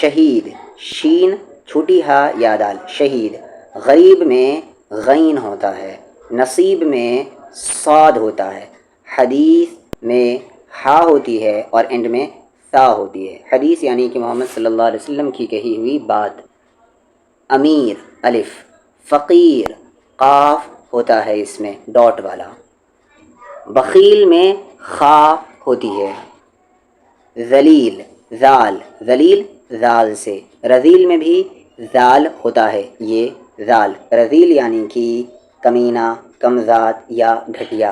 شہید شین چھوٹی ہا یا دال شہید، غریب میں غین ہوتا ہے، نصیب میں صاد ہوتا ہے، حدیث میں ہا ہوتی ہے اور اینڈ میں تا ہوتی ہے۔ حدیث یعنی کہ محمد صلی اللہ علیہ وسلم کی کہی ہوئی بات۔ امیر الف، فقیر قاف ہوتا ہے اس میں ڈاٹ والا، بخیل میں خا ہوتی ہے، ذلیل ذال ذلیل ذال سے، رذیل میں بھی ذال ہوتا ہے، یہ ذال رذیل یعنی کہ کمینہ کمذات یا گھٹیا۔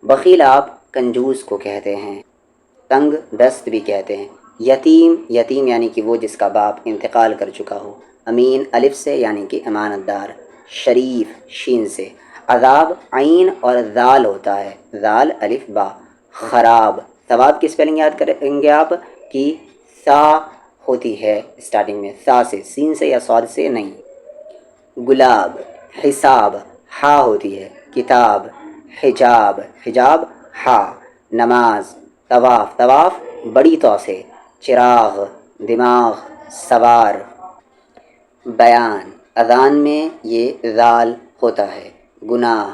بخیل آپ کنجوس کو کہتے ہیں، تنگ دست بھی کہتے ہیں۔ یتیم یتیم یعنی کہ وہ جس کا باپ انتقال کر چکا ہو۔ امین الف سے یعنی کہ امانت دار، شریف شین سے، عذاب عین اور ذال ہوتا ہے، ذال الف با، خراب ثواب کی اسپیلنگ یاد کریں گے آپ کہ سا ہوتی ہے اسٹارٹنگ میں، سا سے، سین سے یا صاد سے نہیں۔ گلاب حساب ہا ہوتی ہے، کتاب حجاب حجاب ہا، نماز طواف طواف بڑی تو سے، چراغ دماغ سوار، بیان اذان میں یہ ذال ہوتا ہے، گناہ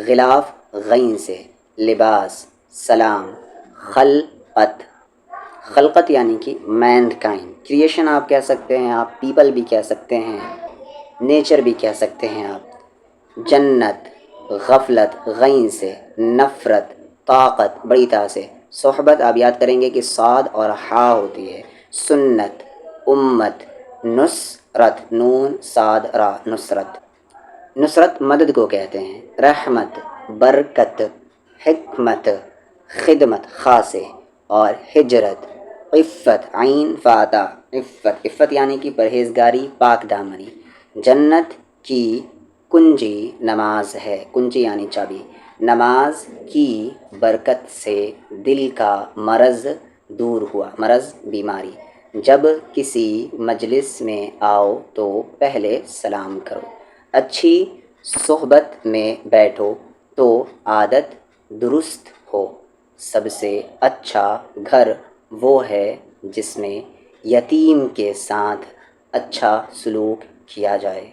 غلاف غین سے، لباس سلام، خلقت خلقت یعنی کہ مینڈ کائنڈ، کریشن آپ کہہ سکتے ہیں، آپ پیپل بھی کہہ سکتے ہیں، نیچر بھی کہہ سکتے ہیں آپ۔ جنت غفلت غین سے، نفرت طاقت بڑی تا سے، صحبت آپ یاد کریں گے کہ صاد اور ہا ہوتی ہے، سنت امت، نصرت نون صاد را نصرت، نصرت مدد کو کہتے ہیں، رحمت برکت، حکمت خدمت خاصے، اور ہجرت عفت عین فاتح عفت عفت یعنی کہ پرہیزگاری پاک دامنی۔ جنت کی کنجی نماز ہے، کنجی یعنی چابی، نماز کی برکت سے دل کا مرض دور ہوا، مرض بیماری۔ جب کسی مجلس میں آؤ تو پہلے سلام کرو، اچھی صحبت میں بیٹھو تو عادت درست ہو، سب سے اچھا گھر وہ ہے جس میں یتیم کے ساتھ اچھا سلوک کیا جائے۔